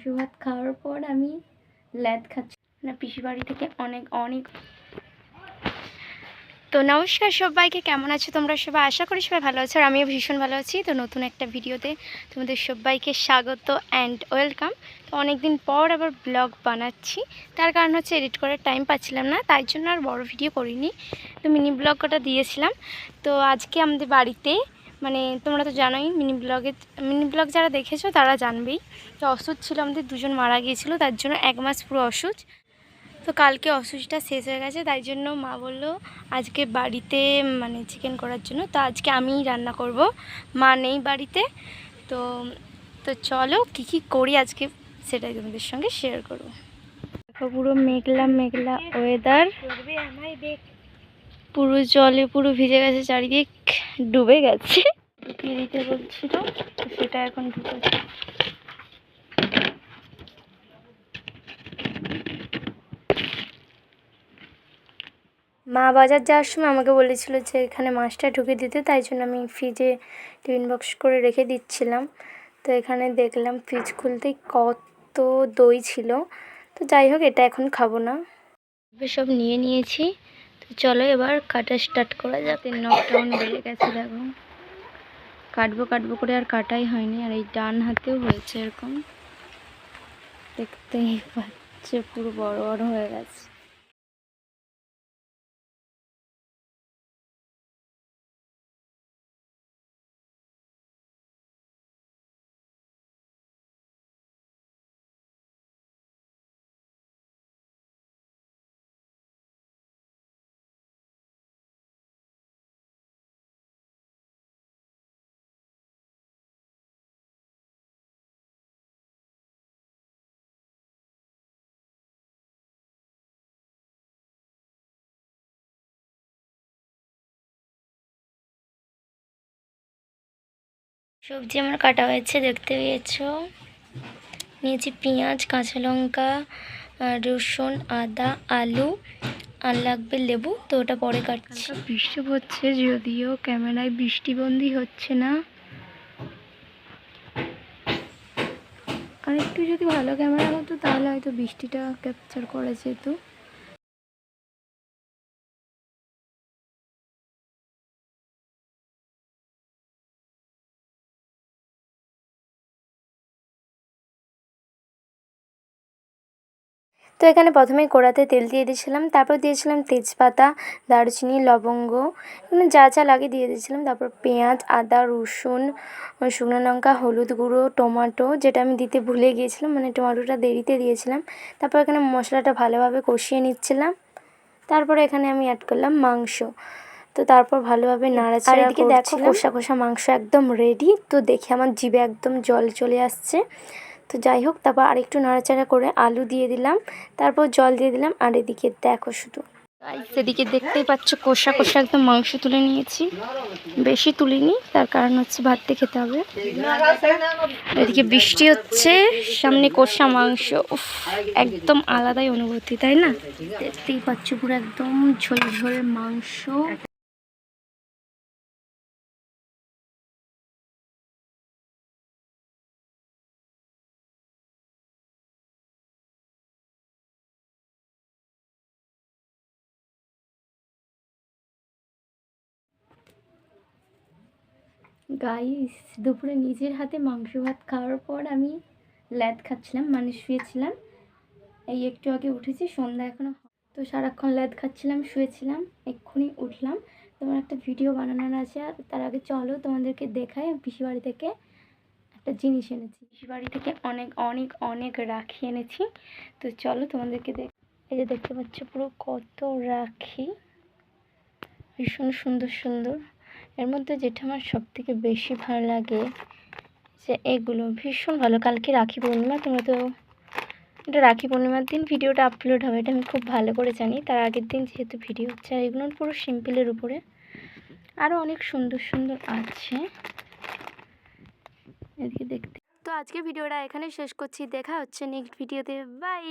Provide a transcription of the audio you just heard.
মাংস ভাত খাওয়ার পর আমি ল্যাদ খাচ্ছি না পিসি বাড়ি থেকে অনেক অনেক। তো নমস্কার সবাইকে, কেমন আছো তোমরা সবাই? আশা করি সবাই ভালো আছো আর আমিও ভীষণ ভালো আছি। তো নতুন একটা ভিডিওতে তোমাদের সবাইকে স্বাগত অ্যান্ড ওয়েলকাম। তো অনেক দিন পর আবার ব্লগ বানাচ্ছি, তার কারণ হচ্ছে এডিট করার টাইম পাচ্ছিলাম না, তাই জন্য আর বড় ভিডিও করিনি। তো মিনি ব্লগ কটা দিয়েছিলাম। তো আজকে আমাদের বাড়িতে মানে তোমরা তো জানোই, মিনি ব্লগ যারা দেখেছো তারা জানবেই। তো অসুখ ছিল, আমাদের দুজন মারা গিয়েছিলো, তার জন্য 1 মাস পুরো অসুখ। তো কালকে অসুখটা শেষ হয়ে গেছে, তাই জন্য মা বললো আজকে বাড়িতে মানে চিকেন করার জন্য। তো আজকে আমিই রান্না করব, মা নেই বাড়িতে। তো তো চলো কী কী করি আজকে সেটাই তোমাদের সঙ্গে শেয়ার করব। দেখো পুরো মেঘলা মেঘলা ওয়েদার, পুরো জলে পুরো ভিজে গেছে, চারিদিক ডুবে গেছে। ঢুকিয়ে দিতে বলছিল, তো সেটা এখন ঢুকেছে। মা বাজার যাওয়ার সময় আমাকে বলেছিল যে এখানে মাছটা ঢুকে দিতে, তাই জন্য আমি ফ্রিজে টিফিন বক্স করে রেখে দিচ্ছিলাম। তো এখানে দেখলাম ফ্রিজ খুলতেই কত দই ছিল। তো যাই হোক, এটা এখন খাবো না। সব নিয়ে নিয়েছি, তো চলো এবার কাটা স্টার্ট করা যাতে নকডাউন বেড়ে গেছে। দেখো কাটবো কাটবো করে আর কাটাই হয়নি, আর এই ডান হাতেও হয়েছে এরকম, দেখতেই পাচ্ছে পুরো বড় বড় হয়ে গেছে। সবজি আমার কাটা হয়েছে, দেখতে পেয়েছো। নিয়েছি পেঁয়াজ, কাঁচা লঙ্কা, রসুন, আদা, আলু, আর লাগবে লেবু। তো ওটা পরে কাটছি। বৃষ্টি হচ্ছে, যদিও ক্যামেরায় বৃষ্টিবন্দি হচ্ছে না। আর একটু যদি ভালো ক্যামেরা হতো তাহলে হয়তো বৃষ্টিটা ক্যাপচার করা যেত। তো এখানে প্রথমেই কড়াতে তেল দিয়ে দিয়েছিলাম, তারপর দিয়েছিলাম তেজপাতা, দারুচিনি, লবঙ্গ, এখানে যা যা লাগে দিয়ে দিয়েছিলাম। তারপর পেঁয়াজ, আদা, রসুন, শুকনো লঙ্কা, হলুদ গুঁড়ো, টমেটো, যেটা আমি দিতে ভুলে গিয়েছিলাম, মানে টমেটোটা দেরিতে দিয়েছিলাম। তারপর এখানে মশলাটা ভালোভাবে কষিয়ে নিচ্ছিলাম। তারপরে এখানে আমি অ্যাড করলাম মাংস। তো তারপর ভালোভাবে নাড়াচাড়া করছিলাম। আর এদিকে দেখো কষা কষা মাংস একদম রেডি। তো দেখে আমার জিভে একদম জল চলে আসছে। তো যাই হোক, তারপর আরেকটু নাড়াচাড়া করে আলু দিয়ে দিলাম, তারপর জল দিয়ে দিলাম। আর এদিকে দেখো শুধু সেদিকে দেখতেই পাচ্ছ কষা কষা একদম মাংস তুলে নিয়েছি, বেশি তুলিনি, তার কারণ হচ্ছে ভাততে খেতে হবে। এদিকে বৃষ্টি হচ্ছে, সামনে কষা মাংস, উফ একদম আলাদাই অনুভূতি, তাই না? দেখতেই পাচ্ছ পুরো একদম ঝোল ঝোল মাংস। গাইস, দুপুরে নিজের হাতে মাংস ভাত খাওয়ার পর আমি ল্যাদ খাচ্ছিলাম, মানে শুয়েছিলাম। এই একটু আগে উঠেছি, সন্ধ্যা এখনো। তো সারাক্ষণ ল্যাদ খাচ্ছিলাম, শুয়েছিলাম, এক্ষুনি উঠলাম। তোমার একটা ভিডিও বানানোর আছে, আর তার আগে চলো তোমাদেরকে দেখাই। পিসি বাড়ি থেকে একটা জিনিস এনেছি, পিসি বাড়ি থেকে অনেক অনেক অনেক রাখি এনেছি। তো চলো তোমাদেরকে এই যে দেখতে পাচ্ছ পুরো কত রাখি, ভীষণ সুন্দর সুন্দর। এর মধ্যে যেটা আমার সব থেকে বেশি ভালো লাগে যে এগুলো ভীষণ ভালো। কালকে রাখি পূর্ণিমা, তোমরা তো এটা রাখি পূর্ণিমার দিন ভিডিওটা আপলোড হবে, এটা আমি খুব ভালো করে জানি। তার আগের দিন যেহেতু ভিডিও হচ্ছে, আর এগুলো পুরো সিম্পলের উপরে আরও অনেক সুন্দর সুন্দর আছে, এদিকে দেখতে। তো আজকে ভিডিওটা এখানে শেষ করছি, দেখা হচ্ছে নেক্সট ভিডিওতে, বাই।